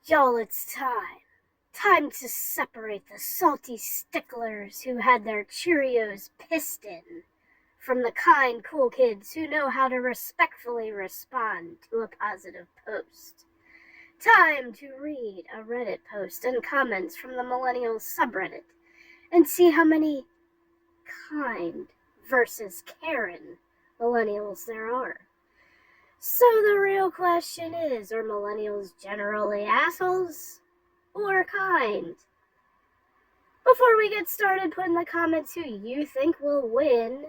Y'all, it's time. Time to separate the salty sticklers who had their Cheerios pissed in from the kind, cool kids who know how to respectfully respond to a positive post. Time to read a Reddit post and comments from the Millennial subreddit and see how many kind versus Karen millennials there are. So the real question is, are millennials generally assholes or kind? Before we get started, put in the comments who you think will win.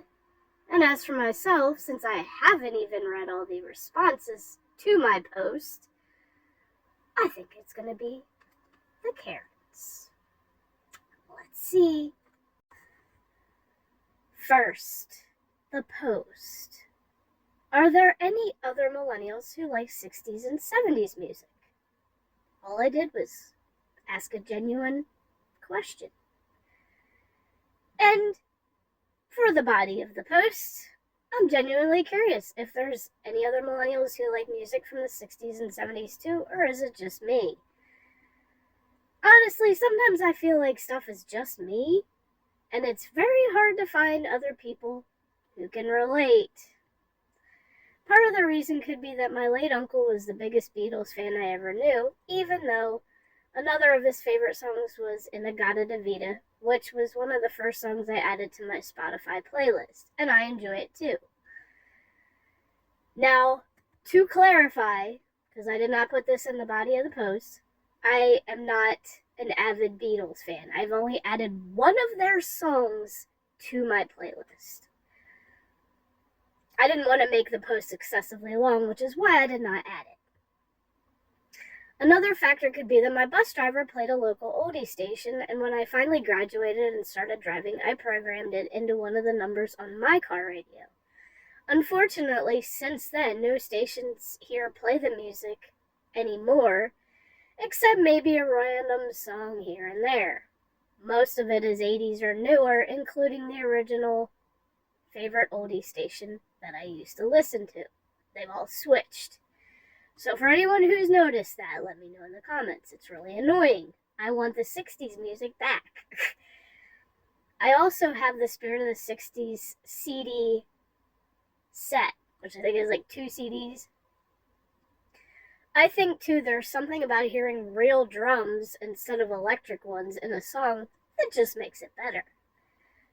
And as for myself, since I haven't even read all the responses to my post, I think it's going to be the Karens. Let's see. First, the post. Are there any other millennials who like 60s and 70s music? All I did was ask a genuine question. And for the body of the post, I'm genuinely curious if there's any other millennials who like music from the 60s and 70s too, or is it just me? Honestly, sometimes I feel like stuff is just me, and it's very hard to find other people who can relate. Part of the reason could be that my late uncle was the biggest Beatles fan I ever knew, even though another of his favorite songs was In-A-Gadda-Da-Vida, which was one of the first songs I added to my Spotify playlist, and I enjoy it too. Now, to clarify, because I did not put this in the body of the post, I am not an avid Beatles fan. I've only added one of their songs to my playlist. I didn't want to make the post excessively long, which is why I did not add it. Another factor could be that my bus driver played a local oldie station, and when I finally graduated and started driving, I programmed it into one of the numbers on my car radio. Unfortunately, since then, no stations here play the music anymore, except maybe a random song here and there. Most of it is 80s or newer, including the original favorite oldie station that I used to listen to. They've all switched. So for anyone who's noticed that, let me know in the comments. It's really annoying. I want the 60s music back. I also have the Spirit of the 60s CD set, which I think is like 2 CDs. I think, too, there's something about hearing real drums instead of electric ones in a song that just makes it better.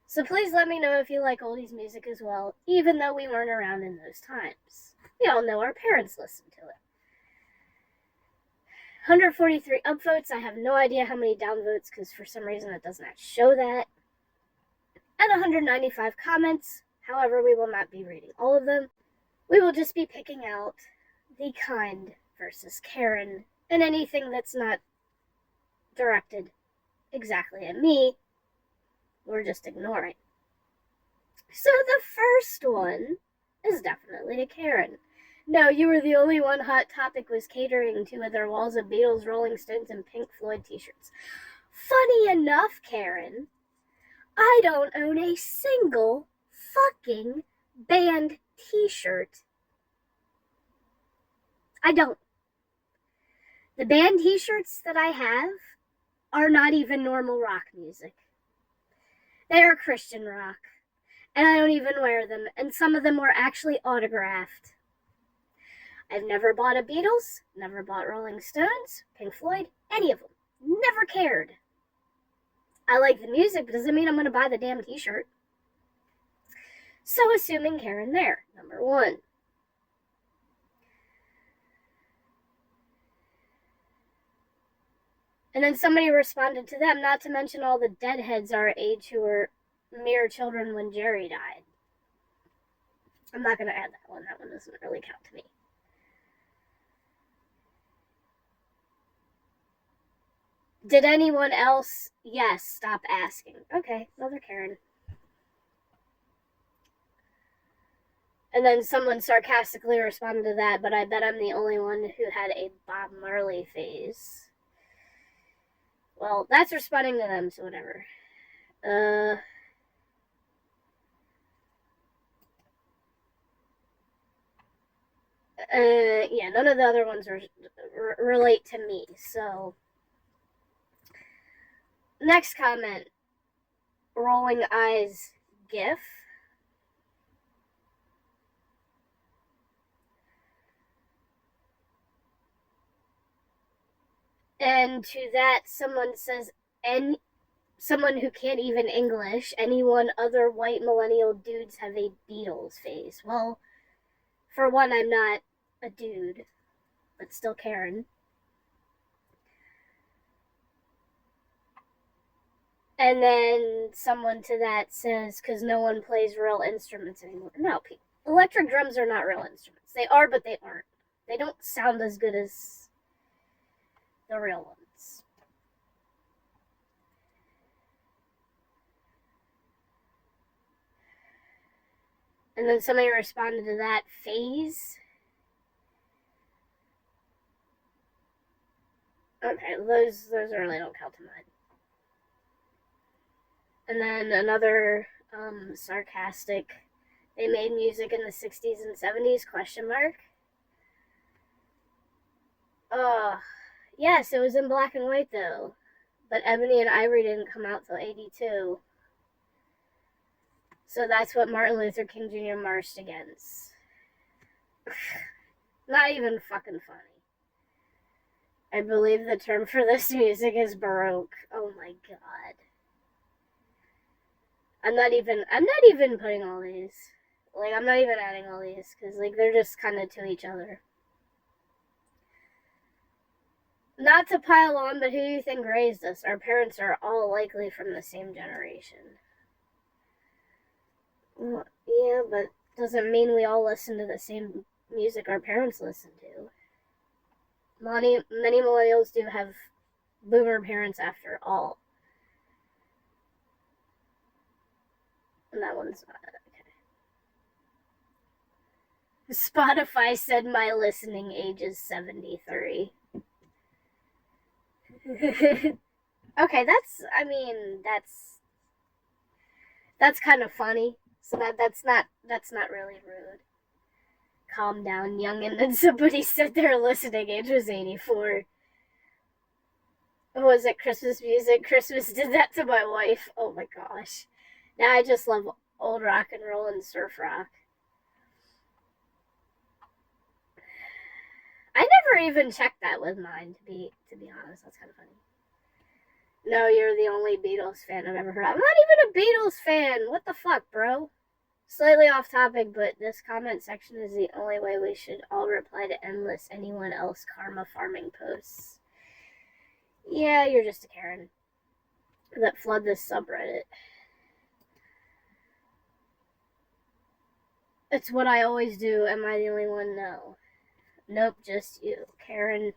So please let me know if you like oldies music as well, even though we weren't around in those times. We all know our parents listened to it. 143 upvotes. I have no idea how many downvotes because for some reason it does not show that. And 195 comments. However, we will not be reading all of them. We will just be picking out the kind versus Karen and anything that's not directed exactly at me. We're just ignoring. So the first one is definitely a Karen. No, you were the only one Hot Topic was catering to with their walls of Beatles, Rolling Stones, and Pink Floyd t-shirts. Funny enough, Karen, I don't own a single fucking band t-shirt. I don't. The band t-shirts that I have are not even normal rock music. They are Christian rock, and I don't even wear them, and some of them were actually autographed. I've never bought a Beatles, never bought Rolling Stones, Pink Floyd, any of them. Never cared. I like the music, but doesn't mean I'm going to buy the damn t-shirt. So assuming Karen there, number one. And then somebody responded to them, not to mention all the deadheads our age who were mere children when Jerry died. I'm not going to add that one. That one doesn't really count to me. Did anyone else? Yes, stop asking. Okay, another Karen. And then someone sarcastically responded to that, but I bet I'm the only one who had a Bob Marley phase. Well, that's responding to them, so whatever. Yeah, none of the other ones relate to me. So, next comment, rolling eyes gif. And to that, someone says, and someone who can't even English, anyone other white millennial dudes have a Beatles face. Well, for one, I'm not a dude, but still Karen. And then someone to that says, because no one plays real instruments anymore. No, electric drums are not real instruments. They are, but they aren't. They don't sound as good as the real ones. And then somebody responded to that, phase. Okay, those really don't count to mine. And then another sarcastic, they made music in the 60s and 70s, question mark. Yes, it was in black and white though. But Ebony and Ivory didn't come out till 82. So that's what Martin Luther King Jr. marched against. Not even fucking funny. I believe the term for this music is Baroque. Oh my god. I'm not even putting all these. Like, I'm not even adding all these, because, like, they're just kind of to each other. Not to pile on, but who do you think raised us? Our parents are all likely from the same generation. Well, yeah, but doesn't mean we all listen to the same music our parents listen to. Many millennials do have boomer parents after all. And that one's not okay. Spotify said my listening age is 73. Okay, that's kind of funny. So that's not really rude. Calm down, young. And then somebody said their listening age was 84. Was it Christmas music? Christmas did that to my wife. Oh my gosh. Now I just love old rock and roll and surf rock. I never even checked that with mine, to be honest. That's kind of funny. No, you're the only Beatles fan I've ever heard. I'm not even a Beatles fan. What the fuck, bro? Slightly off topic, but this comment section is the only way we should all reply to endless anyone else karma farming posts. Yeah, you're just a Karen that flood this subreddit. It's what I always do. Am I the only one? No. Nope, just you, Karen.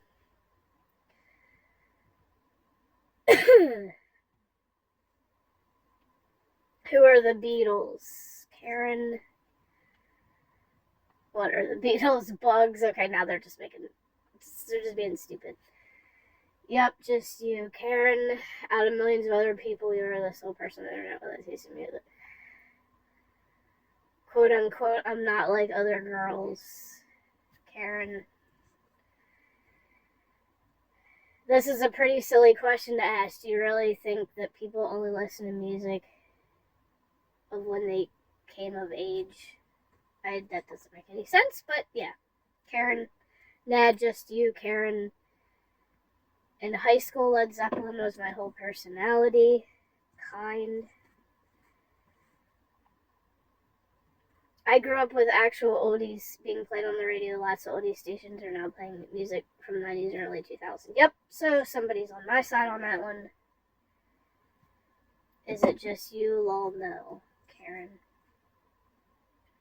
Who are the Beatles? Karen. What are the Beatles? Bugs? Okay, now they're just being stupid. Yep, just you, Karen. Out of millions of other people, you are the sole person on the internet with a taste in music. Quote unquote, I'm not like other girls. Karen. This is a pretty silly question to ask. Do you really think that people only listen to music of when they came of age? That doesn't make any sense, but yeah. Karen. Nah, just you, Karen. In high school, Led Zeppelin was my whole personality. Kind. I grew up with actual oldies being played on the radio. Lots of oldie stations are now playing music from the 90s and early 2000s. Yep, so somebody's on my side on that one. Is it just you? Lol, no, Karen.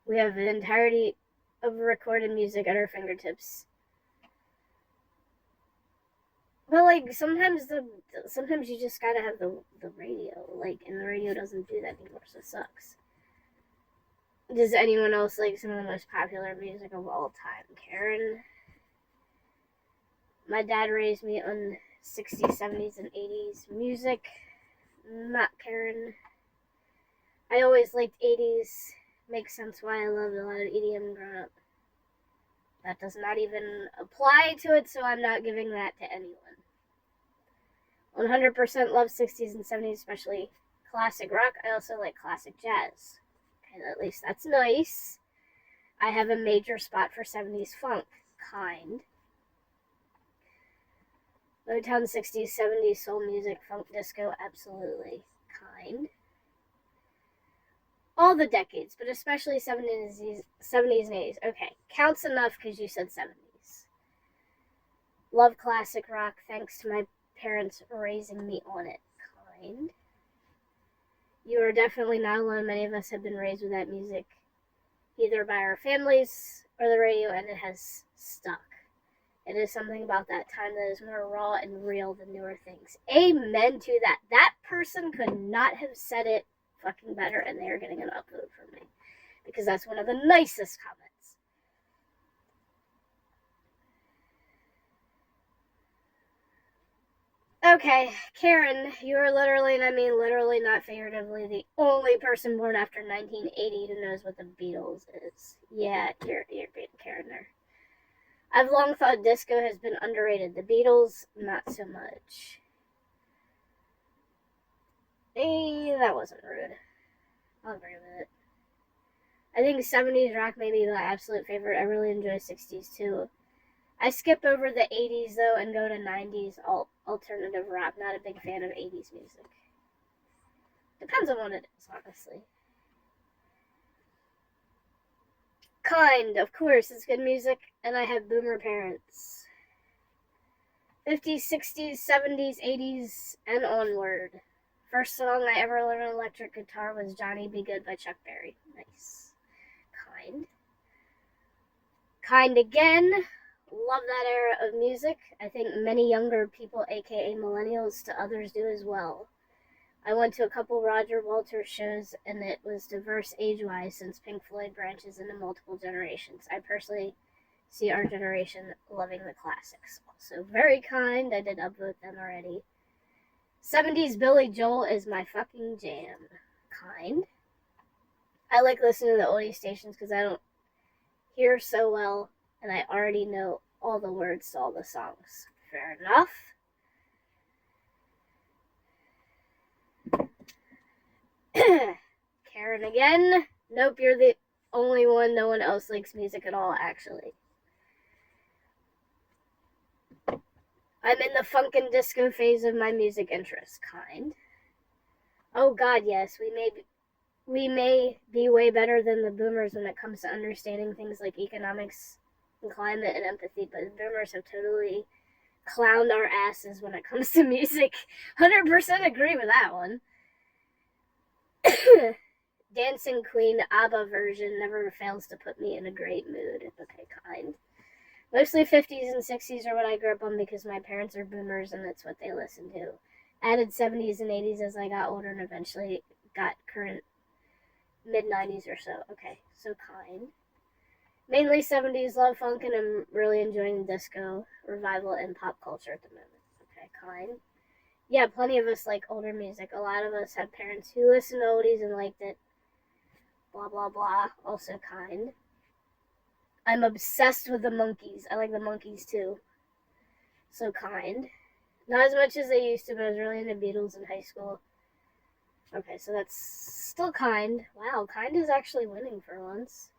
We have the entirety of recorded music at our fingertips. But, like, sometimes you just gotta have the radio, like, and the radio doesn't do that anymore, so it sucks. Does anyone else like some of the most popular music of all time? Karen. My dad raised me on 60s, 70s, and 80s music. Not Karen. I always liked 80s. Makes sense why I loved a lot of EDM growing up. That does not even apply to it, so I'm not giving that to anyone. 100% love 60s and 70s, especially classic rock. I also like classic jazz. Okay, at least that's nice. I have a major spot for 70s funk. Kind. Motown, 60s, 70s, soul music, funk, disco, absolutely. Kind. All the decades, but especially 70s and 80s. Okay, counts enough because you said 70s. Love classic rock, thanks to my parents raising me on it. Kind. You are definitely not alone. Many of us have been raised with that music, either by our families or the radio, and it has stuck. It is something about that time that is more raw and real than newer things. Amen to that. That person could not have said it fucking better, and they are getting an upvote from me, because that's one of the nicest comments. Okay, Karen, you are literally, and I mean literally not figuratively, the only person born after 1980 who knows what the Beatles is. Yeah, you're being Karen there. I've long thought disco has been underrated. The Beatles, not so much. That wasn't rude. I'll agree with it. I think 70s rock may be my absolute favorite. I really enjoy 60s too. I skip over the 80s though and go to 90s alternative rock. Not a big fan of 80s music. Depends on what it is, honestly. Kind, of course, it's good music, and I have boomer parents. 50s, 60s, 70s, 80s, and onward. First song I ever learned on electric guitar was Johnny Be Good by Chuck Berry. Nice. Kind. Kind again. Love that era of music. I think many younger people, aka millennials, to others do as well. I went to a couple Roger Walters shows, and it was diverse age-wise since Pink Floyd branches into multiple generations. I personally see our generation loving the classics. Also very kind. I did upvote them already. 70s Billy Joel is my fucking jam. Kind. I like listening to the oldie stations because I don't hear so well, and I already know all the words to all the songs. Fair enough. Karen again. Nope, you're the only one. No one else likes music at all, actually. I'm in the funk and disco phase of my music interest. Kind. Oh god, yes, we may be way better than the boomers when it comes to understanding things like economics and climate and empathy, but the boomers have totally clowned our asses when it comes to music. 100% agree with that one. Dancing Queen ABBA version never fails to put me in a great mood. Okay, kind. Mostly 50s and 60s are what I grew up on because my parents are boomers and that's what they listen to. Added 70s and 80s as I got older and eventually got current mid-90s or so. Okay, so kind. Mainly 70s love funk, and I'm really enjoying the disco revival and pop culture at the moment. Okay, kind. Yeah, plenty of us like older music. A lot of us have parents who listen to oldies and liked it. Blah, blah, blah. Also kind. I'm obsessed with the Monkees. I like the Monkees too. So kind. Not as much as I used to, but I was really into Beatles in high school. Okay, so that's still kind. Wow, kind is actually winning for once.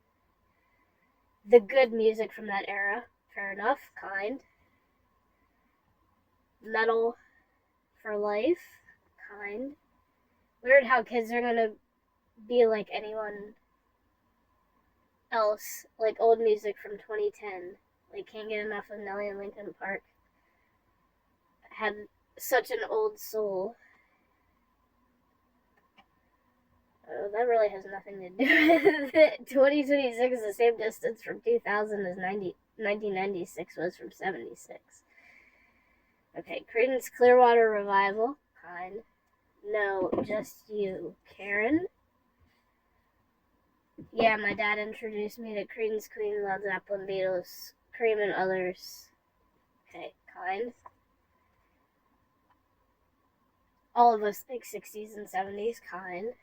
The good music from that era. Fair enough. Kind. Metal for life. Kind. Weird how kids are gonna be like anyone else, like old music from 2010. Like, can't get enough of Nelly and Linkin Park. Had such an old soul. Oh, that really has nothing to do with it. 2026 is the same distance from 2000 as 1996 was from 76. Okay, Creedence Clearwater Revival. Kind. No, just you. Karen? Yeah, my dad introduced me to Creedence, Queen, Led Zeppelin, Beatles, Cream, and others. Okay, kind. All of us think 60s and 70s. Kind.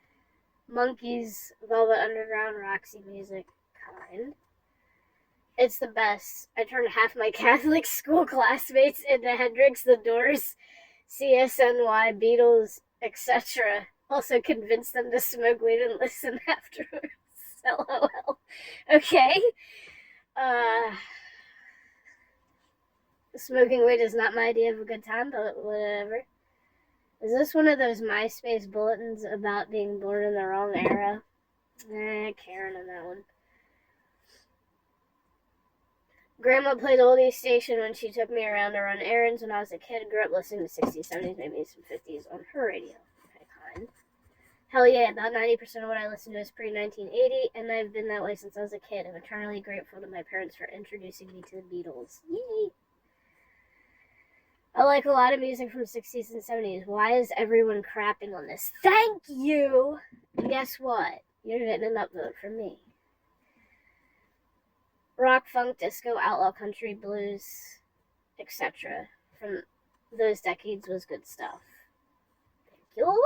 Monkees, Velvet Underground, Roxy Music. Kind. It's the best. I turned half my Catholic school classmates into Hendrix, The Doors, CSNY, Beatles, etc. Also convinced them to smoke weed and listen afterwards. LOL. Okay. Uh, smoking weed is not my idea of a good time, but whatever. Is this one of those MySpace bulletins about being born in the wrong era? Karen on that one. Grandma played oldies station when she took me around to run errands when I was a kid. Grew up listening to 60s, 70s, maybe some 50s on her radio. Okay, kind. Hell yeah, about 90% of what I listen to is pre-1980, and I've been that way since I was a kid. I'm eternally grateful to my parents for introducing me to the Beatles. Yay! I like a lot of music from 60s and 70s. Why is everyone crapping on this? Thank you! And guess what? You're getting an upvote from me. Rock, funk, disco, outlaw, country, blues, etc. from those decades was good stuff. Thank you.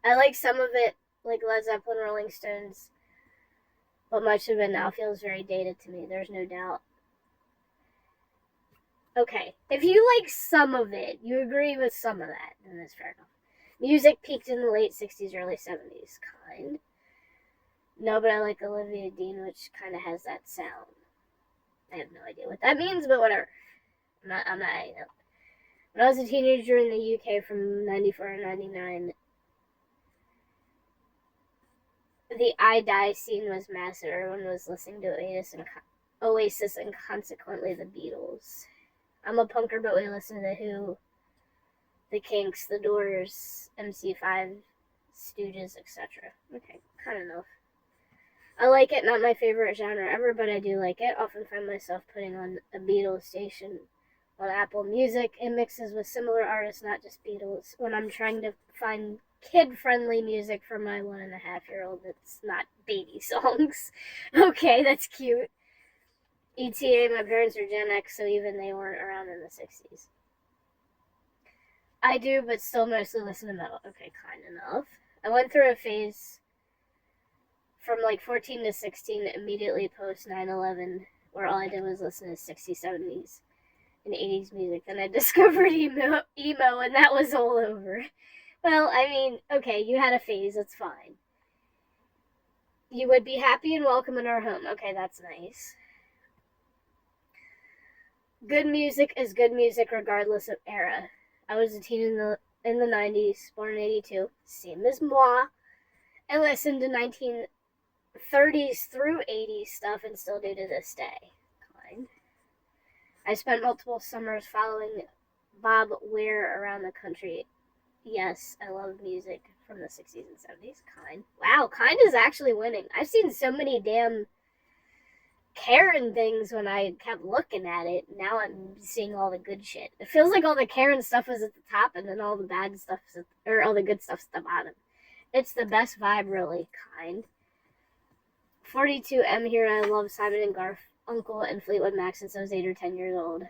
I like some of it, like Led Zeppelin, Rolling Stones, but much of it now feels very dated to me. There's no doubt. Okay, if you like some of it, you agree with some of that, then that's fair enough. Music peaked in the late 60s, early 70s, kind. No, but I like Olivia Dean, which kind of has that sound. I have no idea what that means, but whatever. I'm not, you know. When I was a teenager in the UK from 94 to 99, the I Die scene was massive. Everyone was listening to Oasis and consequently the Beatles. I'm a punker, but we listen to The Who, The Kinks, The Doors, MC5, Stooges, etc. Okay, kind of enough. I like it, not my favorite genre ever, but I do like it. Often find myself putting on a Beatles station on Apple Music. It mixes with similar artists, not just Beatles. When I'm trying to find kid-friendly music for my 1.5-year-old that's not baby songs. Okay, that's cute. ETA, my parents are Gen X, so even they weren't around in the 60s. I do, but still mostly listen to metal. Okay, kind enough. I went through a phase from like 14 to 16, immediately post 9/11, where all I did was listen to 60s, 70s, and 80s music. Then I discovered emo, and that was all over. Well, I mean, okay, you had a phase, that's fine. You would be happy and welcome in our home. Okay, that's nice. Good music is good music regardless of era. I was a teen in the 90s, born in 82, same as moi. I listened to 1930s through 80s stuff and still do to this day. Fine. I spent multiple summers following Bob Weir around the country. Yes, I love music from the 60s and 70s. Kind. Wow, kind is actually winning. I've seen so many damn Karen things when I kept looking at it. Now I'm seeing all the good shit. It feels like all the Karen stuff is at the top and then all the bad stuff or all the good stuff's at the bottom. It's the best vibe, really. Kind. 42M here. I love Simon and Garfunkel and Fleetwood Mac since I was 8 or 10 years old.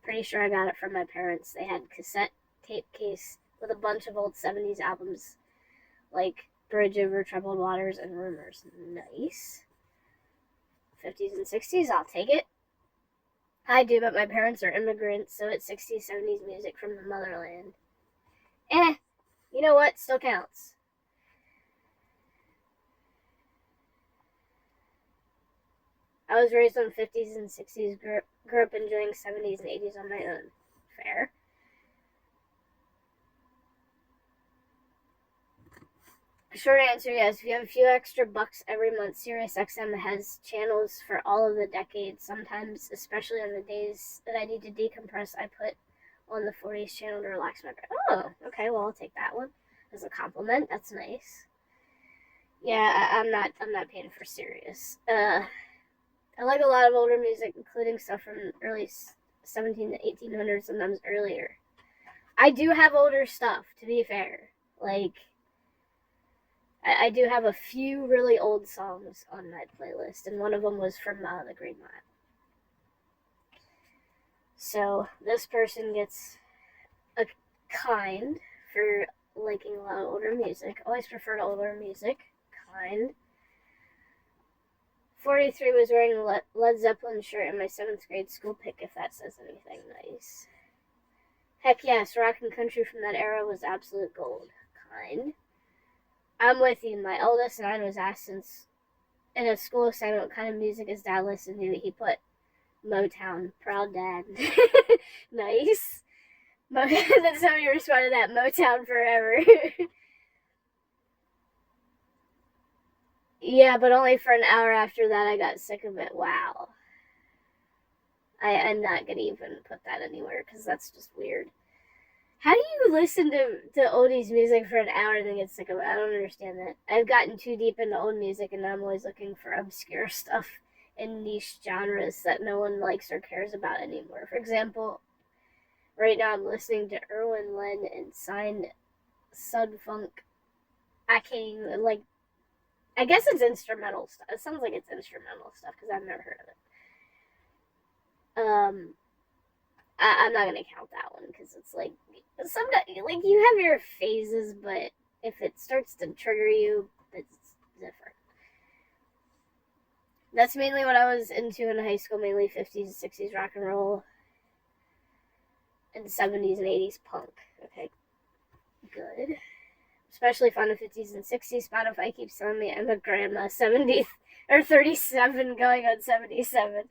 Pretty sure I got it from my parents. They had cassette tape case with a bunch of old 70s albums like Bridge Over Troubled Waters and Rumors. Nice. 50s and 60s, I'll take it. I do, but my parents are immigrants, so it's 60s, 70s music from the motherland. You know what? Still counts. I was raised on 50s and 60s, grew up enjoying 70s and 80s on my own. Fair. Short answer, yes. If you have a few extra bucks every month, SiriusXM has channels for all of the decades. Sometimes, especially on the days that I need to decompress, I put on the 40s channel to relax my brain. Oh, okay, well, I'll take that one as a compliment. That's nice. Yeah, I'm not paying for Sirius. I like a lot of older music, including stuff from early 17 to 1800s, sometimes earlier. I do have older stuff, to be fair. Like, I do have a few really old songs on my playlist, and one of them was from The Green Mile. So this person gets a kind for liking a lot of older music. Always preferred older music. Kind. 43 was wearing a Led Zeppelin shirt in my 7th grade school pic, if that says anything. Nice. Heck yes, rock and country from that era was absolute gold. Kind. I'm with you. My eldest 9 was asked since in a school assignment what kind of music his dad listened to. He put Motown. Proud dad. Nice. Then somebody responded that Motown forever. Yeah, but only for an hour after that I got sick of it. Wow. I'm not going to even put that anywhere because that's just weird. How do you listen to oldies music for an hour and then get sick of it? I don't understand that. I've gotten too deep into old music and now I'm always looking for obscure stuff in niche genres that no one likes or cares about anymore. For example, right now I'm listening to Irwin Lynn and Signed Sudfunk. I can't even, like, I guess it's instrumental stuff. It sounds like it's instrumental stuff because I've never heard of it. I'm not gonna count that one because it's like sometimes like you have your phases, but if it starts to trigger you, it's different. That's mainly what I was into in high school, mainly 50s and 60s rock and roll, and 70s and 80s punk. Okay, good. Especially fun of 50s and 60s. Spotify keeps telling me I'm a grandma, 70 or 37 going on 77.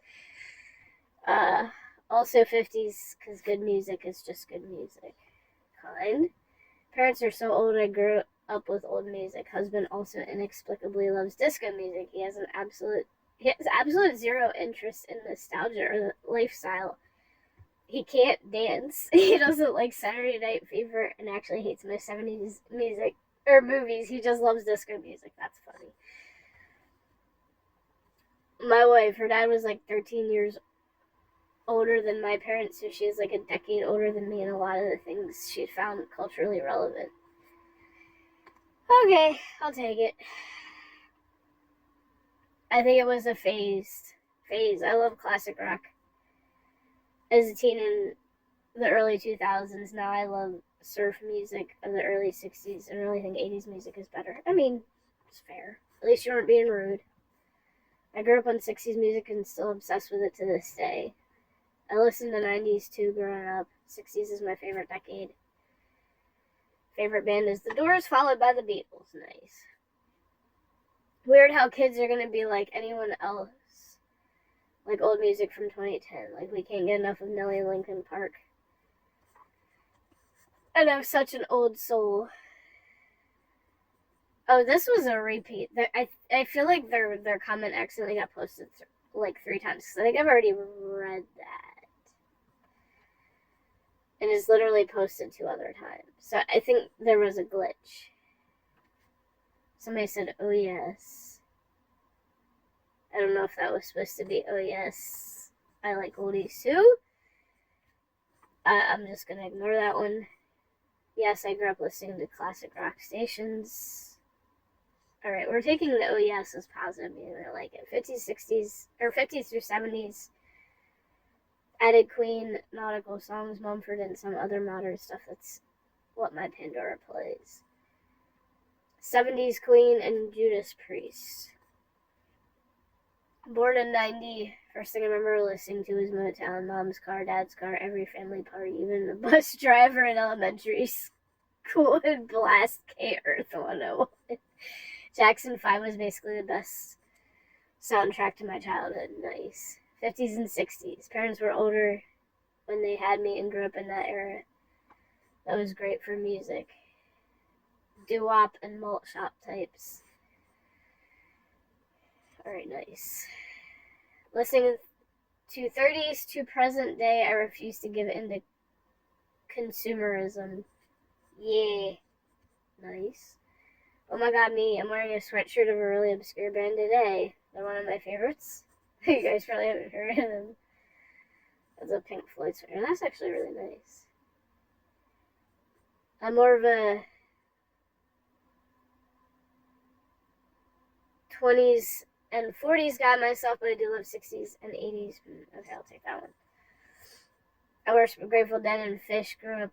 Also 50s, because good music is just good music. Kind. Parents are so old I grew up with old music. Husband also inexplicably loves disco music. He has absolute zero interest in nostalgia or the lifestyle. He can't dance. He doesn't like Saturday Night Fever and actually hates most 70s music or movies. He just loves disco music. That's funny. My wife, her dad was like 13 years older than my parents, so she was like a decade older than me in a lot of the things she found culturally relevant. Okay, I'll take it. I think it was a phase. I love classic rock. As a teen in the early 2000s, now I love surf music of the early 60s and really think 80s music is better. I mean, it's fair. At least you weren't being rude. I grew up on 60s music and still obsessed with it to this day. I listened to 90s too growing up. 60s is my favorite decade. Favorite band is The Doors, followed by The Beatles. Nice. Weird how kids are going to be like anyone else. Like old music from 2010. Like we can't get enough of Nelly and Linkin Park. And I'm such an old soul. Oh, this was a repeat. I feel like their comment accidentally got posted like 3 times. Because I think I've already read that. And is literally posted 2 other times. So I think there was a glitch. Somebody said, oh yes. I don't know if that was supposed to be, oh yes, I like oldies too. I'm just gonna ignore that one. Yes, I grew up listening to classic rock stations. Alright, we're taking the oh yes as positive, I like it. 50s, 60s, or 50s through 70s. Added Queen, nautical songs, Mumford, and some other modern stuff. That's what my Pandora plays. 70s Queen and Judas Priest. Born in 90, first thing I remember listening to was Motown, Mom's car, Dad's car, every family party, even the bus driver in elementary school would blast K-Earth 101. Jackson 5 was basically the best soundtrack to my childhood. Nice. 50s and 60s. Parents were older when they had me and grew up in that era. That was great for music. Doo-wop and malt shop types. Alright, nice. Listening to 30s to present day, I refuse to give in to consumerism. Yeah. Nice. Oh my god, me. I'm wearing a sweatshirt of a really obscure band today. They're one of my favorites. You guys probably haven't heard of them. It's a Pink Floyd sweater. That's actually really nice. I'm more of a 20s and 40s guy myself, but I do love 60s and 80s. Okay, I'll take that one. I worship Grateful Dead and Fish. Grew up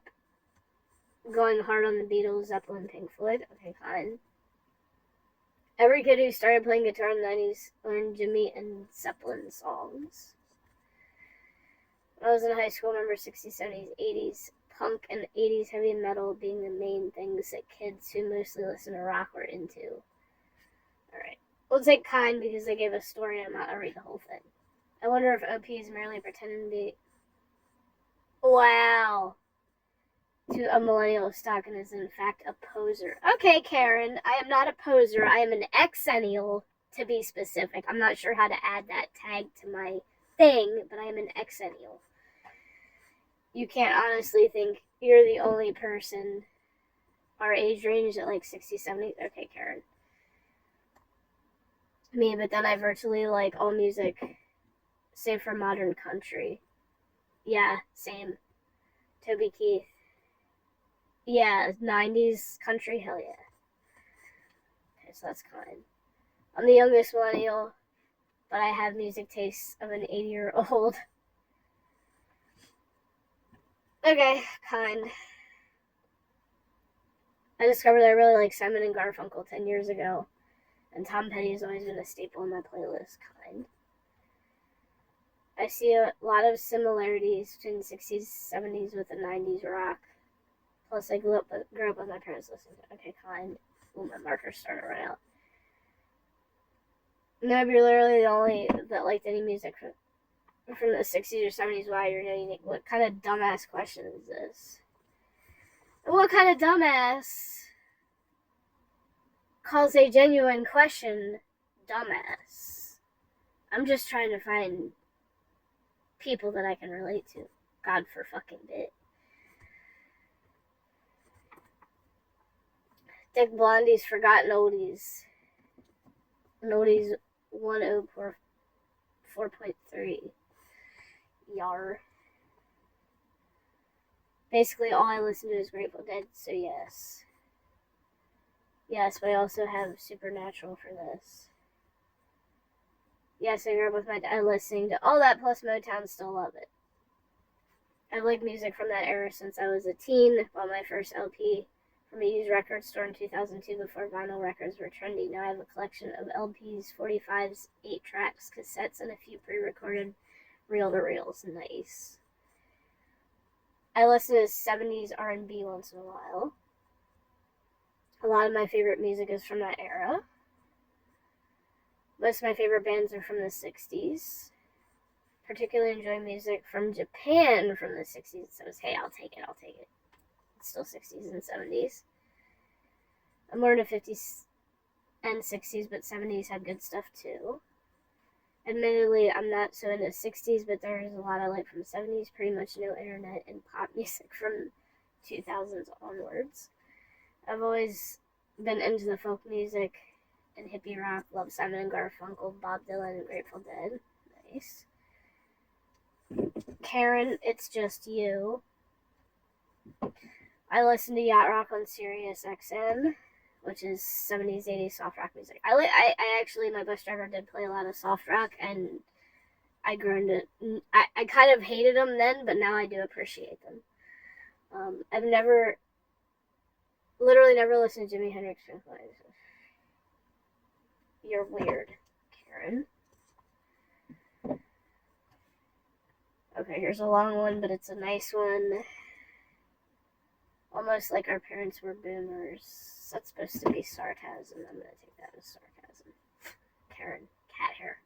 going hard on the Beatles, Zeppelin, Pink Floyd. Okay, fine. Every kid who started playing guitar in the 90s learned Jimmy and Zeppelin songs. When I was in high school, I remember 60s, 70s, 80s punk and 80s heavy metal being the main things that kids who mostly listen to rock were into. Alright. We'll take kind because they gave a story and I'm not going to read the whole thing. I wonder if OP is merely pretending to be... Wow. To a millennial stock and is in fact a poser. Okay, Karen, I am not a poser. I am an exennial, to be specific. I'm not sure how to add that tag to my thing, but I am an exennial. You can't honestly think you're the only person our age range at like 60, 70. Okay, Karen. Me, but then I virtually like all music, save for modern country. Yeah, same. Toby Keith. Yeah, 90s country, hell yeah. Okay, so that's kind. I'm the youngest millennial, but I have music tastes of an 80-year-old. Okay, kind. I discovered I really like Simon and Garfunkel 10 years ago, and Tom Petty has always been a staple in my playlist. Kind. I see a lot of similarities between the 60s, 70s with the 90s rock. Plus, I grew up with my parents listening to it. Okay, kind. Ooh, my marker's starting to run out. No, you're literally the only that liked any music from the 60s or 70s. Why you're unique? What kind of dumbass question is this? What kind of dumbass calls a genuine question dumbass? I'm just trying to find people that I can relate to. God for fucking bit. Dick Blondie's Forgotten Oldies. And Oldies 104.3. Yar. Basically, all I listen to is Grateful Dead, so yes. Yes, but I also have Supernatural for this. Yes, I grew up with my dad listening to all that plus Motown, still love it. I've liked music from that era since I was a teen. Bought my first LP from a used record store in 2002 before vinyl records were trendy. Now I have a collection of LPs, 45s, 8 tracks, cassettes, and a few pre-recorded reel-to-reels. Nice. I listen to 70s R&B once in a while. A lot of my favorite music is from that era. Most of my favorite bands are from the 60s. Particularly enjoy music from Japan from the 60s and 70s. Hey, I'll take it. It's still 60s and 70s. I'm more into 50s and 60s, but 70s had good stuff too. Admittedly, I'm not so into 60s, but there's a lot I like from the 70s. Pretty much no internet and pop music from 2000s onwards. I've always been into the folk music and hippie rock. Love Simon and Garfunkel, Bob Dylan, and Grateful Dead. Nice. Karen, it's just you. I listen to yacht rock on Sirius XM, which is 70s, 80s soft rock music. I actually, my bus driver did play a lot of soft rock, and I grew into... I kind of hated them then, but now I do appreciate them. I've literally never listened to Jimi Hendrix. You're weird, Karen. Okay, here's a long one, but it's a nice one. Almost like our parents were boomers. That's supposed to be sarcasm. I'm going to take that as sarcasm. Karen, cat hair.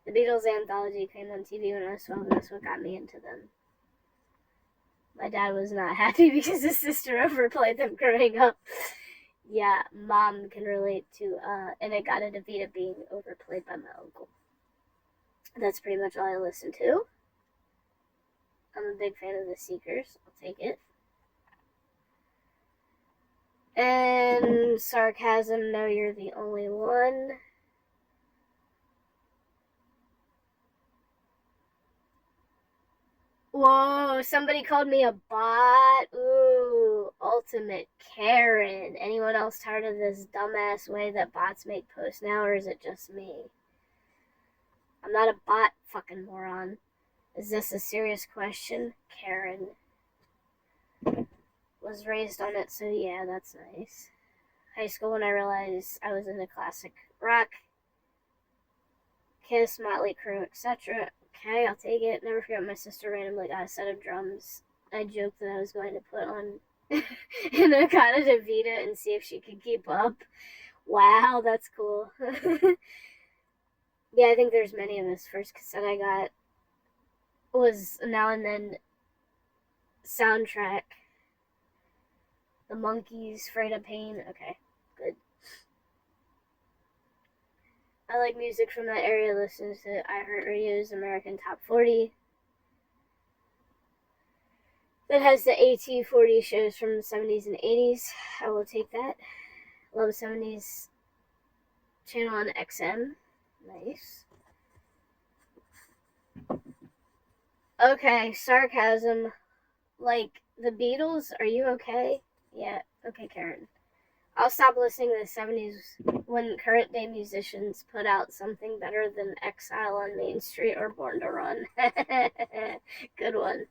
The Beatles anthology came on TV when I was 12, and that's what got me into them. My dad was not happy because his sister overplayed them growing up. Yeah, mom can relate to, and it got into Vita being overplayed by my uncle. That's pretty much all I listen to. I'm a big fan of the Seekers. I'll take it. And sarcasm, no, you're the only one. Whoa, somebody called me a bot. Ooh, ultimate Karen. Anyone else tired of this dumbass way that bots make posts now, or is it just me? I'm not a bot, fucking moron. Is this a serious question? Karen. Was raised on it, so yeah, that's nice. high school when I realized I was into classic rock, Kiss, Motley Crue, etc. Okay, I'll take it. Never forget my sister randomly got a set of drums. I joked that I was going to put on in a Cata Vita and see if she could keep up. Wow, that's cool. Yeah, I think there's many of this. First cassette I got was Now and Then soundtrack. The Monkees, Afraid of Pain. Okay, good. I like music from that area. Listens to iHeartRadio's American Top 40. That has the AT40 shows from the 70s and 80s. I will take that. Love 70s channel on XM. Nice. Okay, sarcasm. Like, the Beatles, are you okay? Yeah, okay, Karen. I'll stop listening to the 70s when current day musicians put out something better than Exile on Main Street or Born to Run. Good one.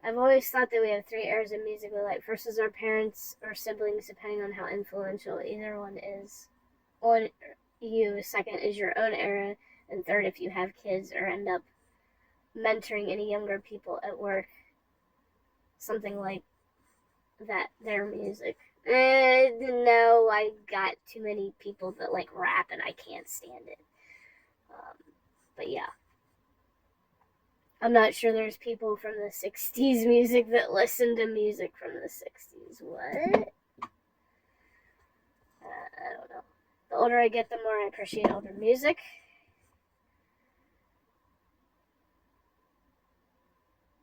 I've always thought that we have three eras of music we like. First is our parents or siblings, depending on how influential either one is on you. Second is your own era. And third, if you have kids or end up mentoring any younger people at work, something like that, their music. No, I got too many people that like rap and I can't stand it. But yeah. I'm not sure there's people from the 60s music that listen to music from the 60s. What? I don't know. The older I get, the more I appreciate older music.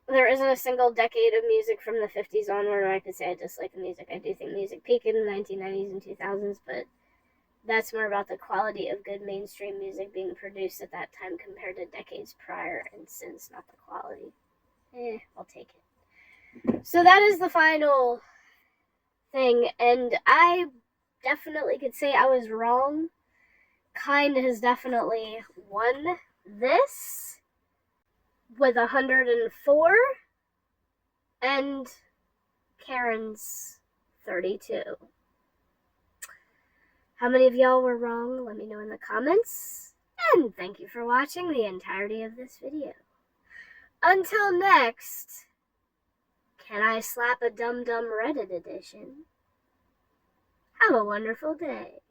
There isn't a single decade of music from the 50s onward where I could say I dislike the music. I do think music peaked in the 1990s and 2000s, but that's more about the quality of good mainstream music being produced at that time compared to decades prior and since, not the quality. I'll take it. So that is the final thing, and I definitely could say I was wrong. Kind has definitely won this with 104, and Karen's 32. How many of y'all were wrong? Let me know in the comments. And thank you for watching the entirety of this video. Until next, can I slap a dum-dum Reddit edition? Have a wonderful day.